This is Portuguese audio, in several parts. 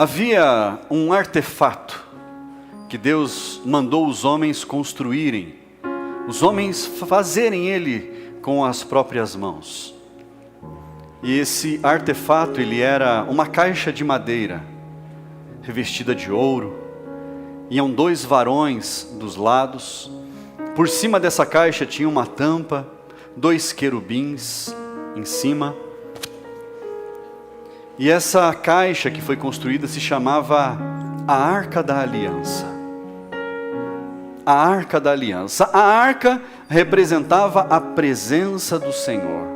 Havia um artefato que Deus mandou os homens construírem, os homens fazerem ele com as próprias mãos. E esse artefato, ele era uma caixa de madeira, revestida de ouro. Iam 2 varões dos lados. Por cima dessa caixa tinha uma tampa, 2 querubins em cima. E essa caixa que foi construída se chamava a Arca da Aliança. A Arca da Aliança. A arca representava a presença do Senhor.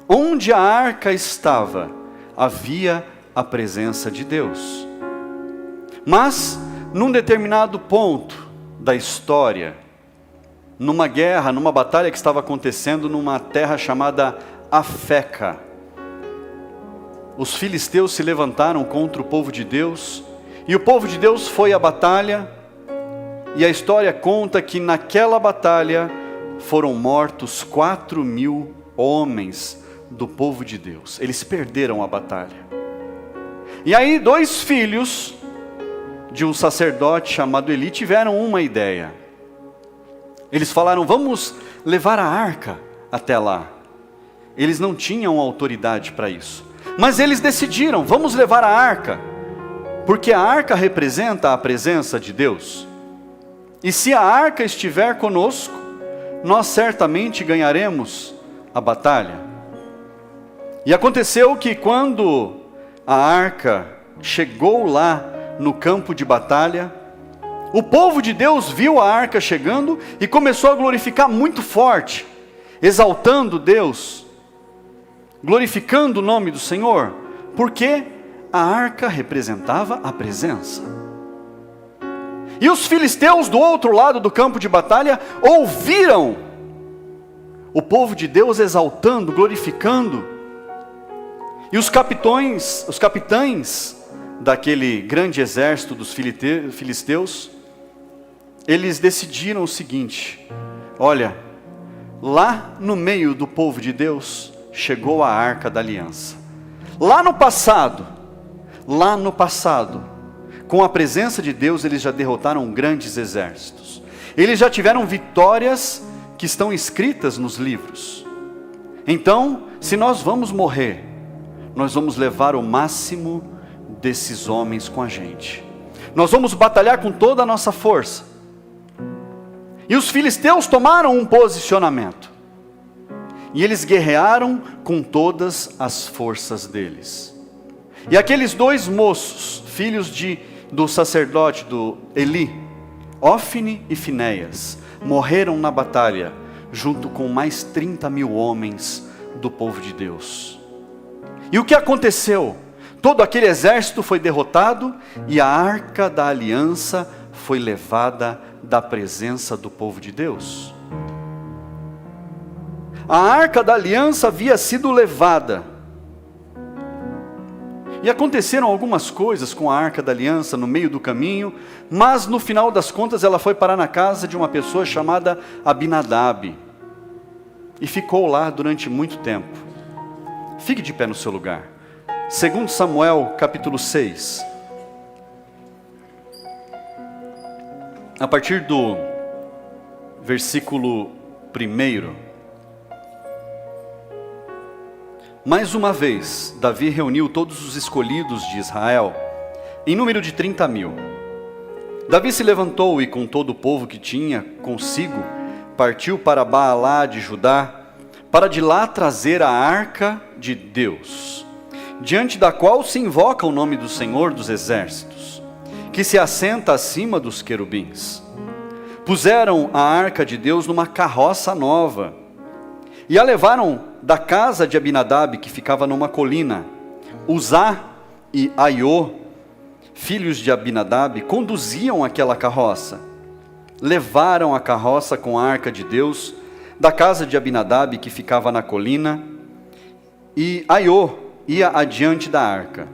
Onde a arca estava, havia a presença de Deus. Mas, num determinado ponto da história, numa guerra, numa batalha que estava acontecendo numa terra chamada Afeca, os filisteus se levantaram contra o povo de Deus, e o povo de Deus foi à batalha, e a história conta que naquela batalha foram mortos 4.000 homens do povo de Deus. Eles perderam a batalha. E aí 2 filhos de um sacerdote chamado Eli tiveram uma ideia. Eles falaram: vamos levar a arca até lá. Eles não tinham autoridade para isso, mas eles decidiram: vamos levar a arca, porque a arca representa a presença de Deus. E se a arca estiver conosco, nós certamente ganharemos a batalha. E aconteceu que quando a arca chegou lá no campo de batalha, o povo de Deus viu a arca chegando e começou a glorificar muito forte, exaltando Deus, glorificando o nome do Senhor, porque a arca representava a presença. E os filisteus do outro lado do campo de batalha ouviram o povo de Deus exaltando, glorificando. E os capitães daquele grande exército dos filisteus, eles decidiram o seguinte: olha, lá no meio do povo de Deus chegou a Arca da Aliança. Lá no passado, com a presença de Deus, eles já derrotaram grandes exércitos. Eles já tiveram vitórias que estão escritas nos livros. Então, se nós vamos morrer, nós vamos levar o máximo desses homens com a gente. Nós vamos batalhar com toda a nossa força. E os filisteus tomaram um posicionamento. E eles guerrearam com todas as forças deles. E aqueles 2 moços, filhos do sacerdote, do Eli, Ófine e Finéias, morreram na batalha, junto com mais 30.000 homens do povo de Deus. E o que aconteceu? Todo aquele exército foi derrotado e a Arca da Aliança foi levada da presença do povo de Deus. A Arca da Aliança havia sido levada. E aconteceram algumas coisas com a Arca da Aliança no meio do caminho, mas no final das contas ela foi parar na casa de uma pessoa chamada Abinadab. E ficou lá durante muito tempo. Fique de pé no seu lugar. 2 Samuel capítulo 6. A partir do versículo 1. Mais uma vez, Davi reuniu todos os escolhidos de Israel, em número de 30.000. Davi se levantou e com todo o povo que tinha consigo, partiu para Baalá de Judá, para de lá trazer a arca de Deus, diante da qual se invoca o nome do Senhor dos Exércitos, que se assenta acima dos querubins. Puseram a arca de Deus numa carroça nova, e a levaram da casa de Abinadab, que ficava numa colina. Uzá e Aiô, filhos de Abinadab, conduziam aquela carroça. Levaram a carroça com a arca de Deus da casa de Abinadab, que ficava na colina, e Aiô ia adiante da arca.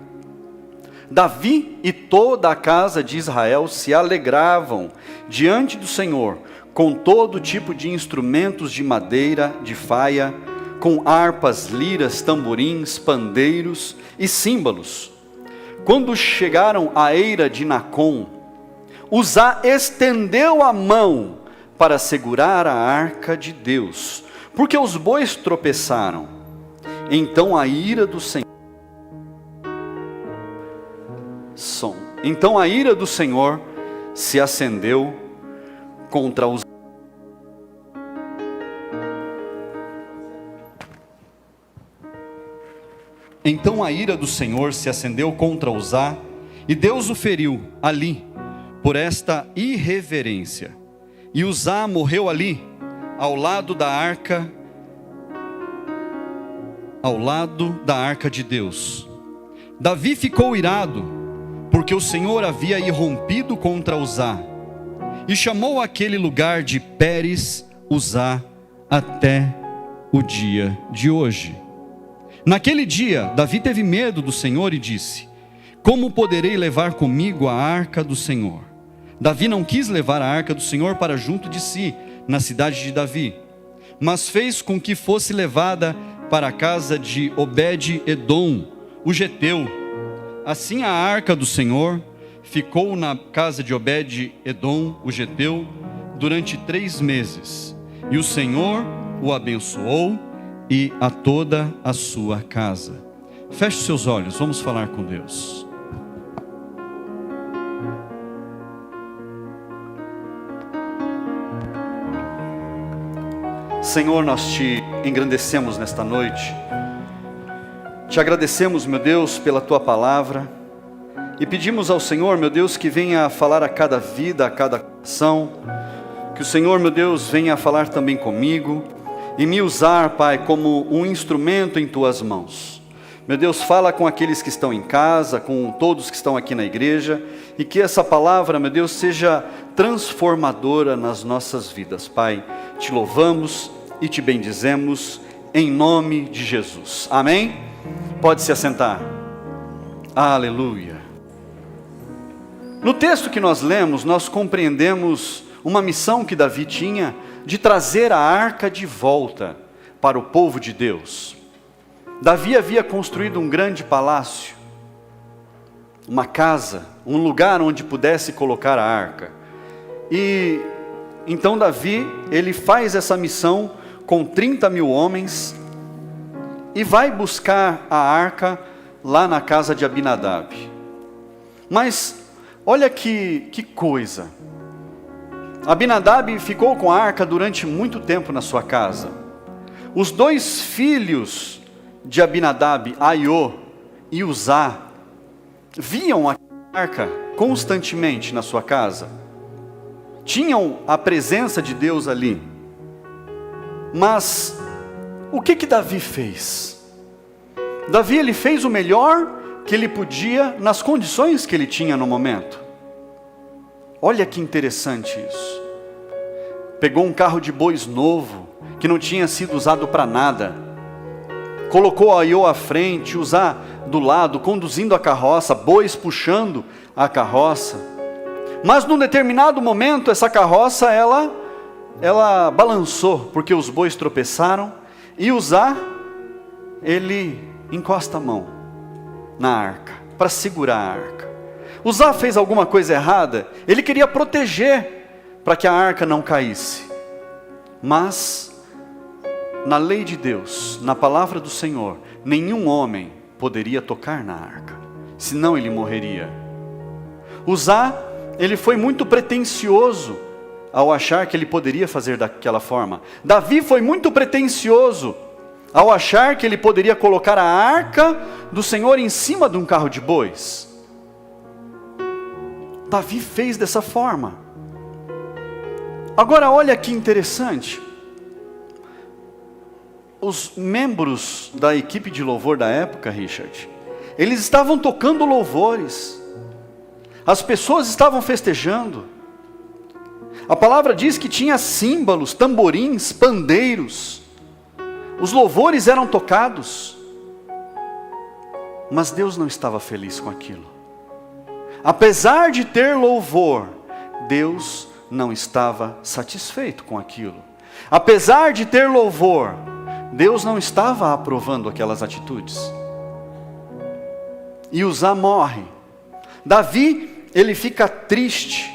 Davi e toda a casa de Israel se alegravam diante do Senhor, com todo tipo de instrumentos de madeira, de faia, com harpas, liras, tamborins, pandeiros e símbolos, quando chegaram à eira de Nacon, Uzá estendeu a mão para segurar a arca de Deus, porque os bois tropeçaram. Então a ira do Senhor se acendeu contra os Então a ira do Senhor se acendeu contra Uzá, e Deus o feriu ali, por esta irreverência. E Uzá morreu ali, ao lado da arca de Deus. Davi ficou irado, porque o Senhor havia irrompido contra Uzá, e chamou aquele lugar de Pérez Uzá até o dia de hoje. Naquele dia, Davi teve medo do Senhor e disse: como poderei levar comigo a arca do Senhor? Davi não quis levar a arca do Senhor para junto de si, na cidade de Davi, mas fez com que fosse levada para a casa de Obed-edom, o geteu. Assim a arca do Senhor ficou na casa de Obed-edom, o geteu, durante 3 meses. E o Senhor o abençoou e a toda a sua casa. Feche seus olhos, vamos falar com Deus. Senhor, nós te engrandecemos nesta noite, te agradecemos, meu Deus, pela tua palavra, e pedimos ao Senhor, meu Deus, que venha falar a cada vida, a cada coração, que o Senhor, meu Deus, venha falar também comigo, e me usar, Pai, como um instrumento em tuas mãos. Meu Deus, fala com aqueles que estão em casa, com todos que estão aqui na igreja, e que essa palavra, meu Deus, seja transformadora nas nossas vidas, Pai. Te louvamos e te bendizemos, em nome de Jesus. Amém? Pode se assentar. Aleluia. No texto que nós lemos, nós compreendemos uma missão que Davi tinha de trazer a arca de volta para o povo de Deus. Davi havia construído um grande palácio, uma casa, um lugar onde pudesse colocar a arca. E então Davi, ele faz essa missão com 30.000 homens e vai buscar a arca lá na casa de Abinadab. Mas olha que coisa. Abinadab ficou com a arca durante muito tempo na sua casa. Os 2 filhos de Abinadab, Aiô e Uzá, viam a arca constantemente na sua casa. Tinham a presença de Deus ali. Mas o que Davi fez? Davi, ele fez o melhor que ele podia nas condições que ele tinha no momento. Olha que interessante isso. Pegou um carro de bois novo, que não tinha sido usado para nada. Colocou Aiô à frente, Uzá do lado, conduzindo a carroça, bois puxando a carroça. Mas num determinado momento, essa carroça, ela balançou, porque os bois tropeçaram, e Uzá, ele encosta a mão na arca, para segurar a arca. Uzá fez alguma coisa errada, ele queria proteger, para que a arca não caísse. Mas, na lei de Deus, na palavra do Senhor, nenhum homem poderia tocar na arca, senão ele morreria. Uzá, ele foi muito pretensioso, ao achar que ele poderia fazer daquela forma. Davi foi muito pretensioso, ao achar que ele poderia colocar a arca do Senhor em cima de um carro de bois. Davi fez dessa forma. Agora olha que interessante. Os membros da equipe de louvor da época, Richard, eles estavam tocando louvores. As pessoas estavam festejando. A palavra diz que tinha símbolos, tamborins, pandeiros. Os louvores eram tocados. Mas Deus não estava feliz com aquilo. Apesar de ter louvor, Deus não estava satisfeito com aquilo. Apesar de ter louvor, Deus não estava aprovando aquelas atitudes. E Uzá morre Davi, ele fica triste,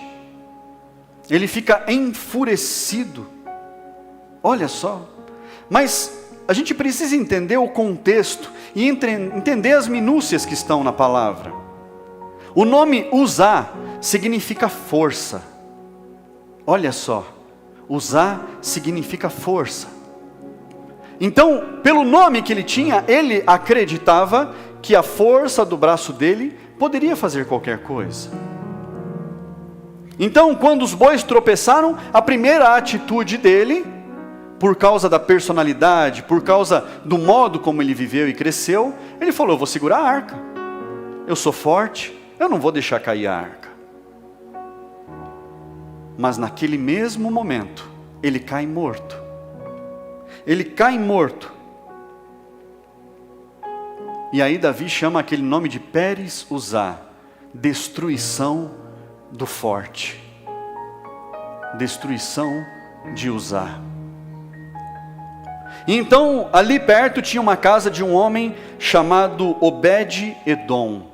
ele fica enfurecido. Olha só, mas a gente precisa entender o contexto e entender as minúcias que estão na palavra. O nome Uzá significa força. Olha só, Uzá significa força. Então, pelo nome que ele tinha, ele acreditava que a força do braço dele poderia fazer qualquer coisa. Então, quando os bois tropeçaram, a primeira atitude dele, por causa da personalidade, por causa do modo como ele viveu e cresceu, ele falou: eu vou segurar a arca, eu sou forte, eu não vou deixar cair a arca. Mas naquele mesmo momento, ele cai morto. Ele cai morto. E aí Davi chama aquele nome de Pérez Uzá, destruição do forte. Destruição de Uzá. E então, ali perto tinha uma casa de um homem chamado Obed-Edom.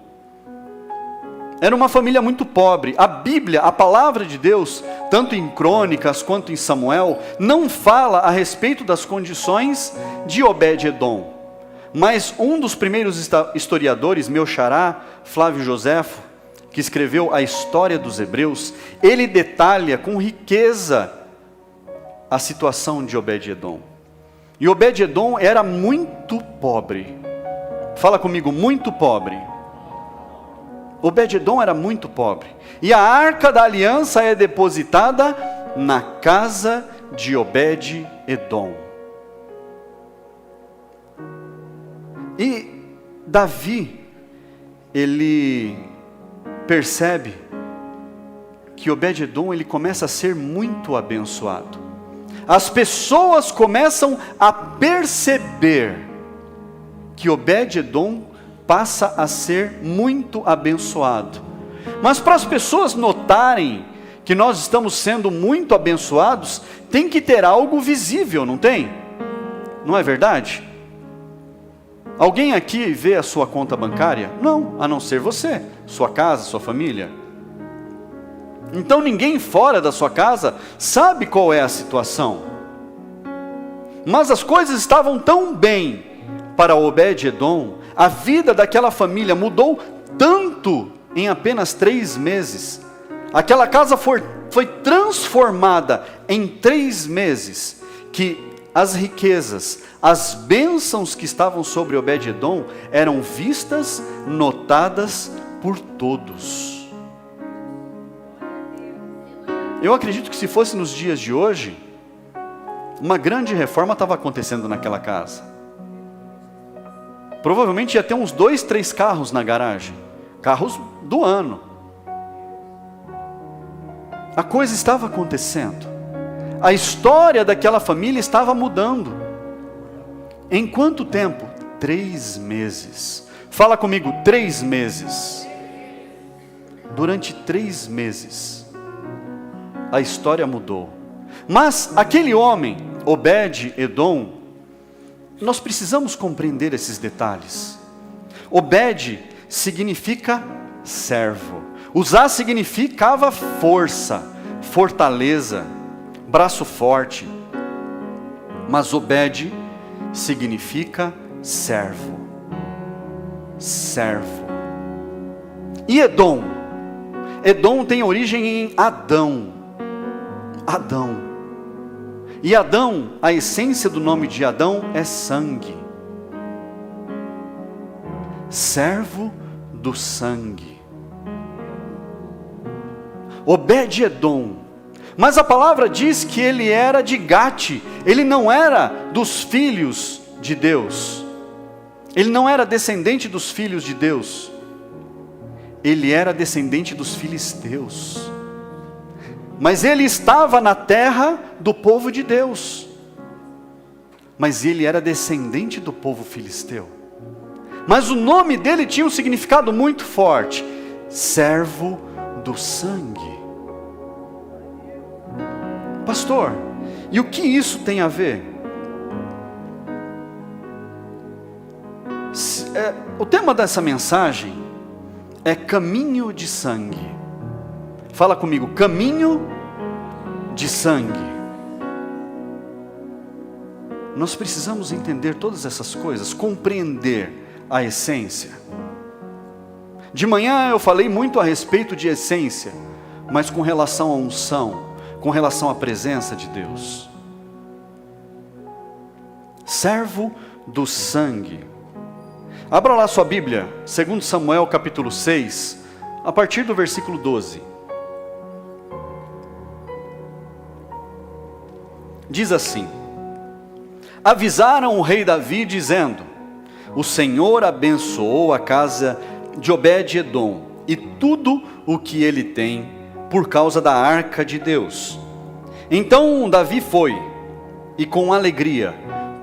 Era uma família muito pobre. A Bíblia, a palavra de Deus, tanto em Crônicas quanto em Samuel, não fala a respeito das condições de Obed-Edom. Mas um dos primeiros historiadores, meu xará, Flávio Joséfo, que escreveu a história dos Hebreus, ele detalha com riqueza a situação de Obed-Edom. E Obed-Edom era muito pobre. Fala comigo, muito pobre. Obed-Edom era muito pobre. E a arca da aliança é depositada na casa de Obed-Edom. E Davi, ele percebe que Obed-Edom, ele começa a ser muito abençoado. As pessoas começam a perceber que Obed-Edom passa a ser muito abençoado. Mas para as pessoas notarem que nós estamos sendo muito abençoados, tem que ter algo visível, não tem? Não é verdade? Alguém aqui vê a sua conta bancária? Não, a não ser você, sua casa, sua família. Então ninguém fora da sua casa sabe qual é a situação. Mas as coisas estavam tão bem para Obed-Edom, a vida daquela família mudou tanto em apenas 3 meses. Aquela casa foi transformada em 3 meses, que as riquezas, as bênçãos que estavam sobre Obed-Edom eram vistas, notadas por todos. Eu acredito que se fosse nos dias de hoje, uma grande reforma estava acontecendo naquela casa. Provavelmente ia ter uns 2, 3 carros na garagem. Carros do ano. A coisa estava acontecendo. A história daquela família estava mudando. Em quanto tempo? 3 meses. Fala comigo, 3 meses. Durante 3 meses, a história mudou. Mas aquele homem, Obed-Edom, nós precisamos compreender esses detalhes. Obed significa servo. Uzá significava força, fortaleza, braço forte. Mas Obed significa servo. Servo. E Edom? Edom tem origem em Adão. Adão. E Adão, a essência do nome de Adão é sangue. Servo do sangue. Obed-Edom. Mas a palavra diz que ele era de Gate. Ele não era dos filhos de Deus. Ele não era descendente dos filhos de Deus. Ele era descendente dos filisteus. Mas ele estava na terra do povo de Deus. Mas ele era descendente do povo filisteu. Mas o nome dele tinha um significado muito forte. Servo do sangue. Pastor, e o que isso tem a ver? O tema dessa mensagem é caminho de sangue. Fala comigo, caminho de sangue. Nós precisamos entender todas essas coisas, compreender a essência. De manhã eu falei muito a respeito de essência, mas com relação à unção, com relação à presença de Deus. Servo do sangue. Abra lá sua Bíblia, 2 Samuel capítulo 6, a partir do versículo 12. Diz assim: avisaram o rei Davi dizendo: o Senhor abençoou a casa de Obed-edom e tudo o que ele tem por causa da arca de Deus. Então Davi foi e com alegria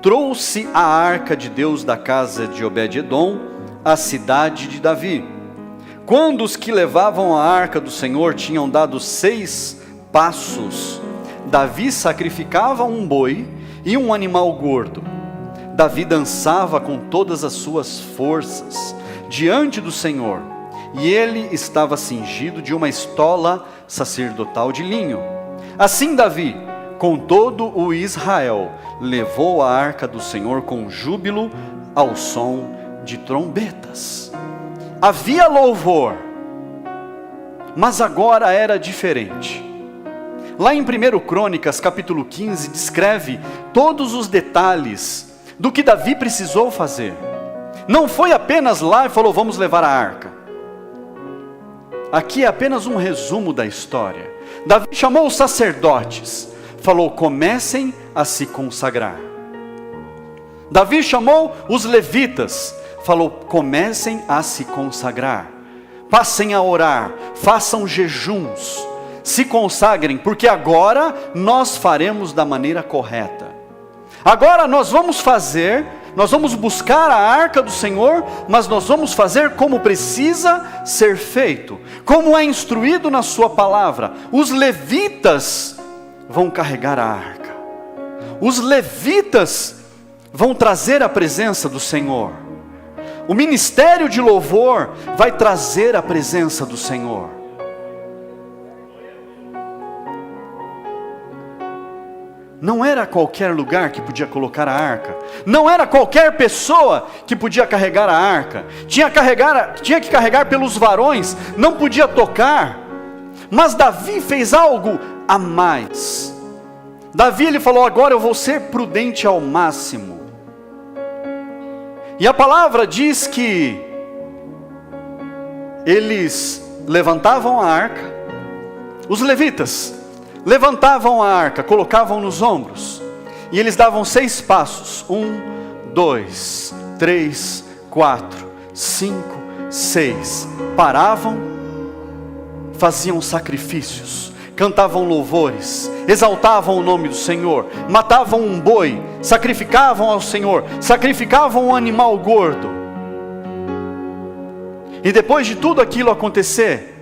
trouxe a arca de Deus da casa de Obed-edom à cidade de Davi. Quando os que levavam a arca do Senhor tinham dado 6 passos, Davi sacrificava um boi e um animal gordo. Davi dançava com todas as suas forças diante do Senhor, e ele estava cingido de uma estola sacerdotal de linho. Assim Davi, com todo o Israel, levou a arca do Senhor com júbilo ao som de trombetas. Havia louvor, mas agora era diferente. Lá em 1 Crônicas, capítulo 15, descreve todos os detalhes do que Davi precisou fazer. Não foi apenas lá e falou, vamos levar a arca. Aqui é apenas um resumo da história. Davi chamou os sacerdotes, falou, comecem a se consagrar. Davi chamou os levitas, falou, comecem a se consagrar. Passem a orar, façam jejuns, se consagrem, porque agora nós faremos da maneira correta. Agora nós vamos buscar a arca do Senhor, mas nós vamos fazer como precisa ser feito, como é instruído na sua palavra. Os levitas vão carregar a arca. Os levitas vão trazer a presença do Senhor. O ministério de louvor vai trazer a presença do Senhor. Não era qualquer lugar que podia colocar a arca. Não era qualquer pessoa que podia carregar a arca. Tinha que carregar pelos varões, não podia tocar. Mas Davi fez algo a mais. Davi ele falou, agora eu vou ser prudente ao máximo. E a palavra diz que eles levantavam a arca, os levitas levantavam a arca, colocavam nos ombros, e eles davam 6 passos, 1, 2, 3, 4, 5, 6, paravam, faziam sacrifícios, cantavam louvores, exaltavam o nome do Senhor, matavam um boi, sacrificavam ao Senhor, sacrificavam um animal gordo, e depois de tudo aquilo acontecer,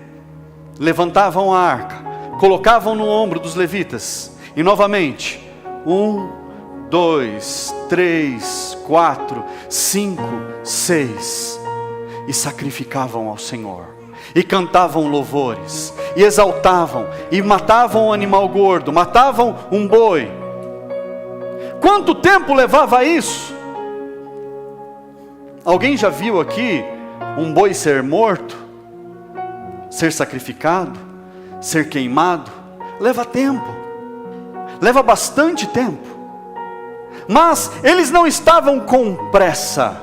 levantavam a arca, colocavam no ombro dos levitas, e novamente, 1, 2, 3, 4, 5, 6, e sacrificavam ao Senhor, e cantavam louvores, e exaltavam, e matavam um animal gordo, matavam um boi. Quanto tempo levava isso? Alguém já viu aqui um boi ser morto, ser sacrificado, ser queimado? Leva tempo, leva bastante tempo, mas eles não estavam com pressa.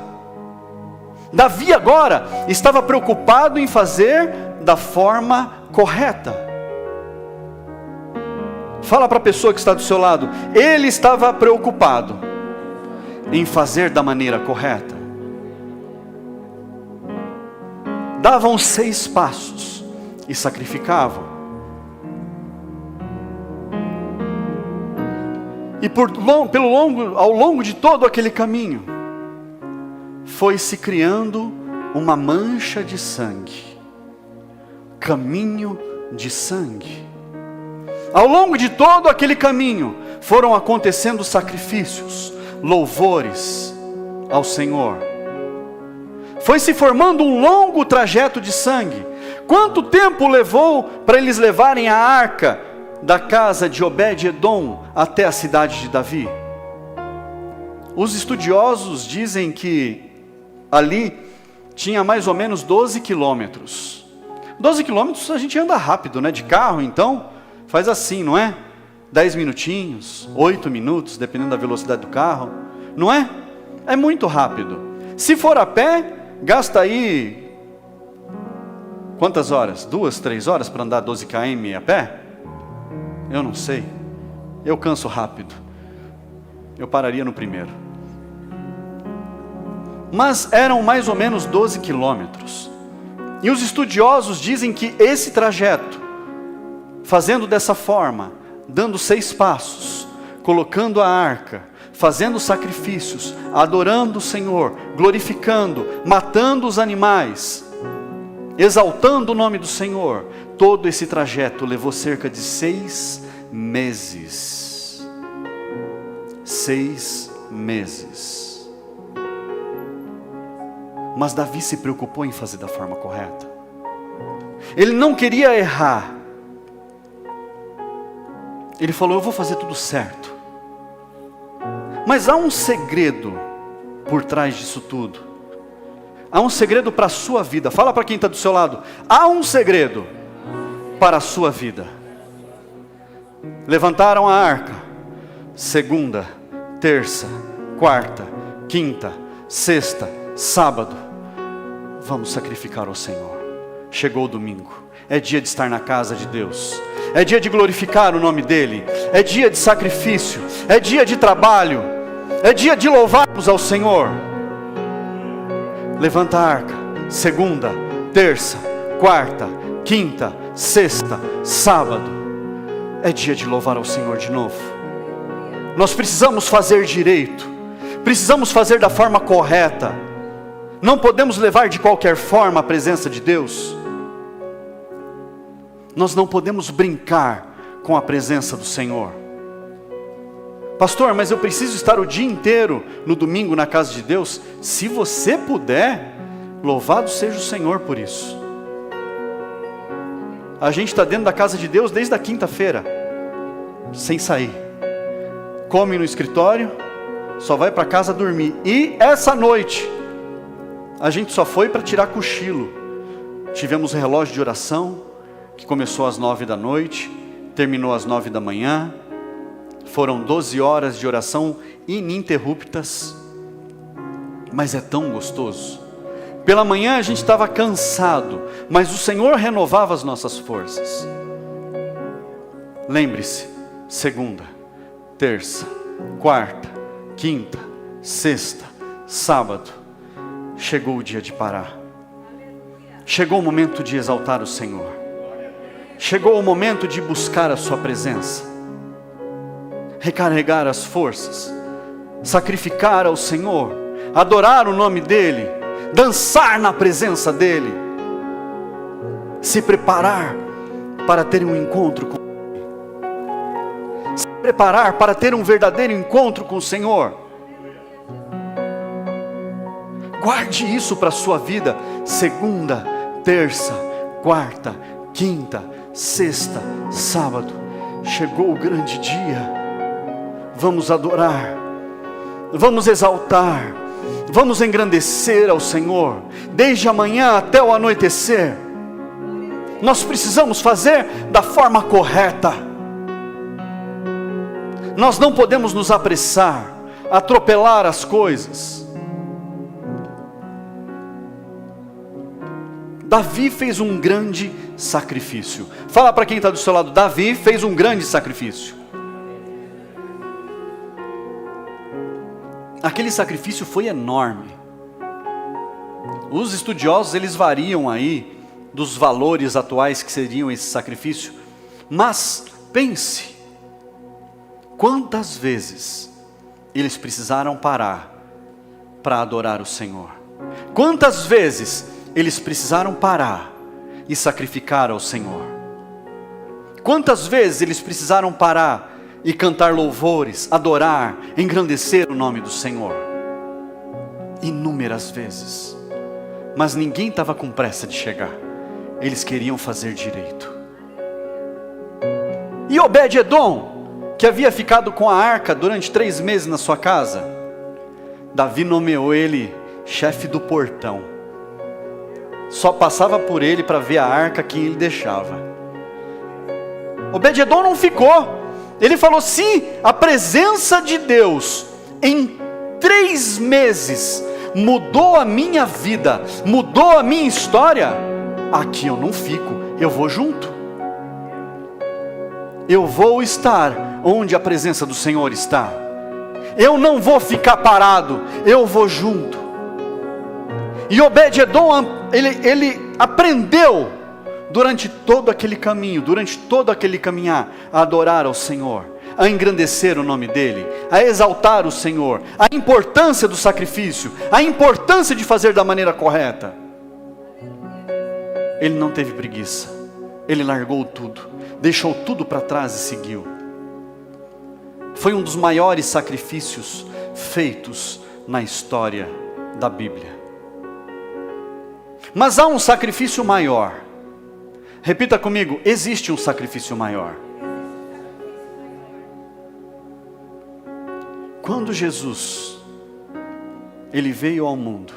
Davi agora estava preocupado em fazer da forma correta. Fala para a pessoa que está do seu lado, ele estava preocupado em fazer da maneira correta. Davam 6 passos e sacrificavam. E ao longo de todo aquele caminho, foi se criando uma mancha de sangue, caminho de sangue. Ao longo de todo aquele caminho, foram acontecendo sacrifícios, louvores ao Senhor. Foi se formando um longo trajeto de sangue. Quanto tempo levou para eles levarem a arca da casa de Obed-edom até a cidade de Davi? Os estudiosos dizem que ali tinha mais ou menos 12 quilômetros. 12 quilômetros a gente anda rápido, né? De carro, então, faz assim, não é? 10 minutinhos, 8 minutos, dependendo da velocidade do carro, não é? É muito rápido. Se for a pé, gasta aí, quantas horas? 2, 3 horas para andar 12 km a pé? Eu não sei. Eu canso rápido. Eu pararia no primeiro. Mas eram mais ou menos 12 quilômetros. E os estudiosos dizem que esse trajeto, fazendo dessa forma, dando 6 passos, colocando a arca, fazendo sacrifícios, adorando o Senhor, glorificando, matando os animais, exaltando o nome do Senhor, todo esse trajeto levou cerca de 6 meses. 6 meses. Mas Davi se preocupou em fazer da forma correta. Ele não queria errar. Ele falou: eu vou fazer tudo certo. Mas há um segredo por trás disso tudo. Há um segredo para a sua vida. Fala para quem está do seu lado: há um segredo para a sua vida. Levantaram a arca. Segunda, terça, quarta, quinta, sexta, sábado. Vamos sacrificar ao Senhor. Chegou o domingo. É dia de estar na casa de Deus. É dia de glorificar o nome dEle. É dia de sacrifício. É dia de trabalho. É dia de louvarmos ao Senhor. Levanta a arca. Segunda, terça, quarta, quinta, sexta, sábado. É dia de louvar ao Senhor de novo. Nós precisamos fazer direito. Precisamos fazer da forma correta. Não podemos levar de qualquer forma a presença de Deus. Nós não podemos brincar com a presença do Senhor. Pastor, mas eu preciso estar o dia inteiro no domingo na casa de Deus. Se você puder, louvado seja o Senhor por isso. A gente está dentro da casa de Deus desde a quinta-feira, sem sair. Come no escritório, só vai para casa dormir. E essa noite, a gente só foi para tirar cochilo. Tivemos um relógio de oração, que começou às 9 da noite, terminou às 9 da manhã. Foram 12 horas de oração ininterruptas. Mas é tão gostoso. Pela manhã a gente estava cansado, mas o Senhor renovava as nossas forças. Lembre-se, segunda, terça, quarta, quinta, sexta, sábado. Chegou o dia de parar. Chegou o momento de exaltar o Senhor. Chegou o momento de buscar a sua presença. Recarregar as forças. Sacrificar ao Senhor. Adorar o nome dEle. Dançar na presença dEle. Se preparar para ter um encontro com Ele. Se preparar para ter um verdadeiro encontro com o Senhor. Guarde isso para a sua vida. Segunda, terça, quarta, quinta, sexta, sábado. Chegou o grande dia. Vamos adorar. Vamos exaltar. Vamos engrandecer ao Senhor. Desde amanhã até o anoitecer. Nós precisamos fazer da forma correta. Nós não podemos nos apressar, atropelar as coisas. Davi fez um grande sacrifício. Fala para quem está do seu lado: Davi fez um grande sacrifício. Aquele sacrifício foi enorme. Os estudiosos, eles variam aí dos valores atuais que seriam esse sacrifício. Mas pense, quantas vezes eles precisaram parar para adorar o Senhor? Quantas vezes eles precisaram parar e sacrificar ao Senhor? Quantas vezes eles precisaram parar e cantar louvores, adorar, engrandecer o nome do Senhor? Inúmeras vezes. Mas ninguém estava com pressa de chegar. Eles queriam fazer direito. E Obed-Edom, que havia ficado com a arca durante 3 meses na sua casa, Davi nomeou ele chefe do portão. Só passava por ele para ver a arca quem ele deixava. Obed-Edom não ficou. Ele falou: se a presença de Deus em 3 meses mudou a minha vida, mudou a minha história, aqui eu não fico, eu vou junto. Eu vou estar onde a presença do Senhor está. Eu não vou ficar parado, eu vou junto. E Obed-Edom, ele aprendeu durante todo aquele caminho, durante todo aquele caminhar, a adorar ao Senhor, a engrandecer o nome dEle, a exaltar o Senhor, a importância do sacrifício, a importância de fazer da maneira correta. Ele não teve preguiça, ele largou tudo, deixou tudo para trás e seguiu. Foi um dos maiores sacrifícios feitos na história da Bíblia. Mas há um sacrifício maior. Repita comigo: existe um sacrifício maior. Quando Jesus, Ele veio ao mundo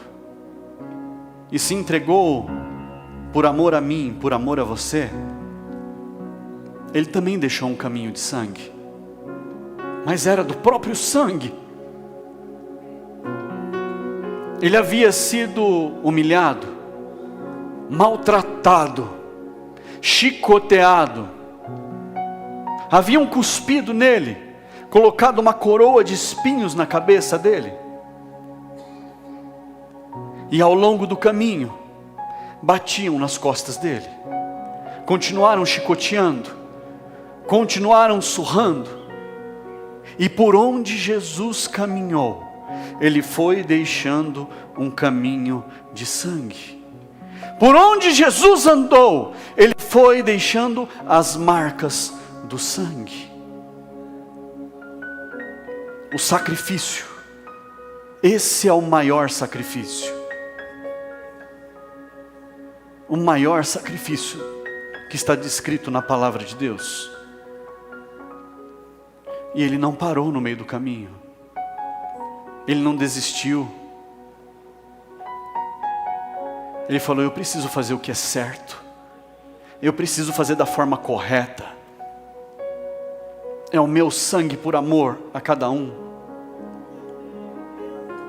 e se entregou por amor a mim, por amor a você, Ele também deixou um caminho de sangue, mas era do próprio sangue. Ele havia sido humilhado, maltratado, chicoteado, haviam cuspido nele, colocado uma coroa de espinhos na cabeça dele, e ao longo do caminho batiam nas costas dele, continuaram chicoteando, continuaram surrando, e por onde Jesus caminhou, ele foi deixando um caminho de sangue. Por onde Jesus andou, ele foi deixando as marcas do sangue. O sacrifício, esse é o maior sacrifício. O maior sacrifício que está descrito na palavra de Deus. E ele não parou no meio do caminho. Ele não desistiu. Ele falou: eu preciso fazer o que é certo. Eu preciso fazer da forma correta. É o meu sangue por amor a cada um.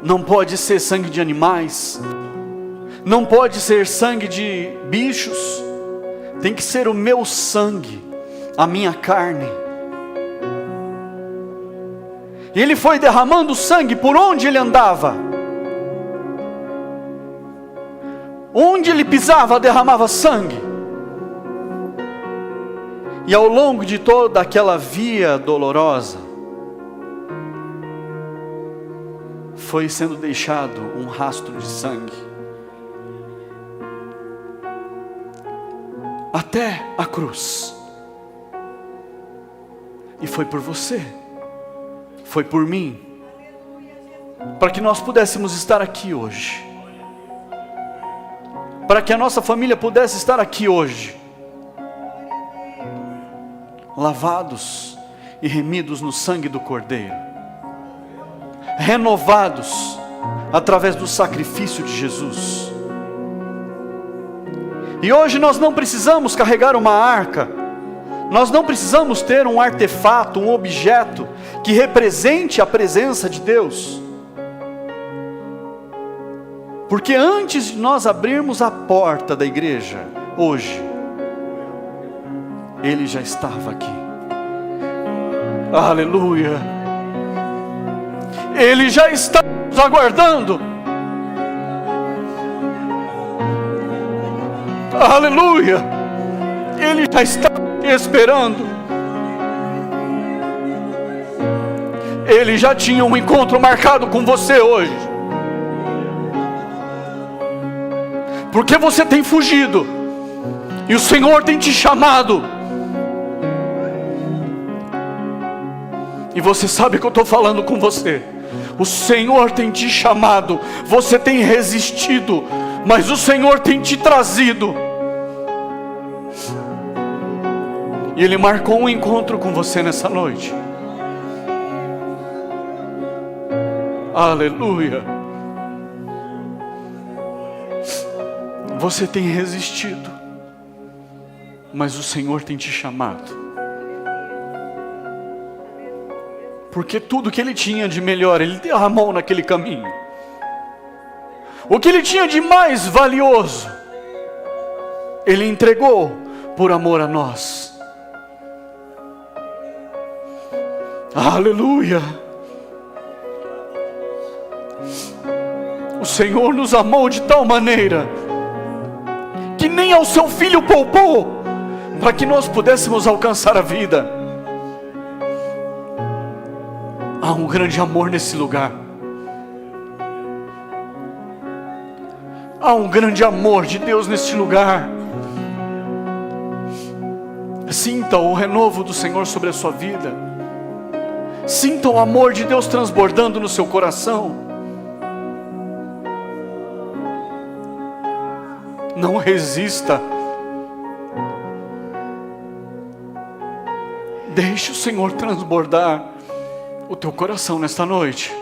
Não pode ser sangue de animais. Não pode ser sangue de bichos. Tem que ser o meu sangue, a minha carne. E ele foi derramando sangue por onde ele andava. Onde ele pisava, derramava sangue. E ao longo de toda aquela via dolorosa, foi sendo deixado um rastro de sangue. Até a cruz. E foi por você. Foi por mim. Para que nós pudéssemos estar aqui hoje. Para que a nossa família pudesse estar aqui hoje, lavados e remidos no sangue do Cordeiro, renovados através do sacrifício de Jesus. E hoje nós não precisamos carregar uma arca, nós não precisamos ter um artefato, um objeto que represente a presença de Deus. Porque antes de nós abrirmos a porta da igreja, hoje, Ele já estava aqui. Aleluia! Ele já está nos aguardando. Aleluia! Ele já está esperando. Ele já tinha um encontro marcado com você hoje. Porque você tem fugido, e o Senhor tem te chamado, e você sabe que eu estou falando com você. O Senhor tem te chamado, você tem resistido, mas o Senhor tem te trazido. E Ele marcou um encontro com você nessa noite. Aleluia. Você tem resistido, mas o Senhor tem te chamado. Porque tudo que Ele tinha de melhor, Ele derramou naquele caminho. O que Ele tinha de mais valioso, Ele entregou por amor a nós. Aleluia. O Senhor nos amou de tal maneira que nem ao seu Filho poupou, para que nós pudéssemos alcançar a vida. Há um grande amor nesse lugar. Há um grande amor de Deus neste lugar. Sinta o renovo do Senhor sobre a sua vida. Sinta o amor de Deus transbordando no seu coração. Não resista. Deixe o Senhor transbordar o teu coração nesta noite.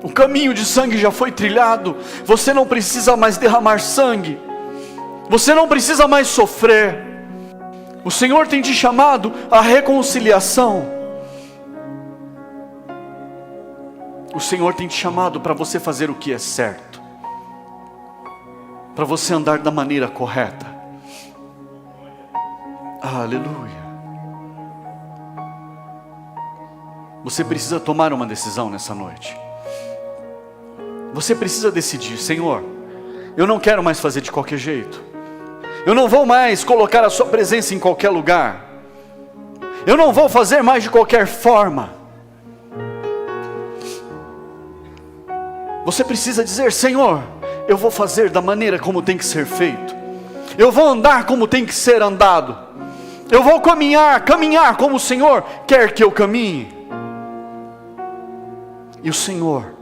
O caminho de sangue já foi trilhado. Você não precisa mais derramar sangue. Você não precisa mais sofrer. O Senhor tem te chamado à reconciliação. O Senhor tem te chamado para você fazer o que é certo, para você andar da maneira correta. Aleluia. Você precisa tomar uma decisão nessa noite. Você precisa decidir: Senhor, eu não quero mais fazer de qualquer jeito. Eu não vou mais colocar a sua presença em qualquer lugar. Eu não vou fazer mais de qualquer forma. Você precisa dizer: Senhor, eu vou fazer da maneira como tem que ser feito. Eu vou andar como tem que ser andado. Eu vou caminhar como o Senhor quer que eu caminhe. E o Senhor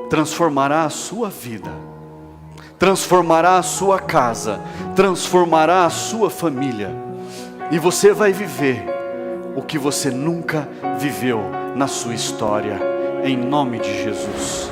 transformará a sua vida, transformará a sua casa, transformará a sua família. E você vai viver o que você nunca viveu na sua história, em nome de Jesus.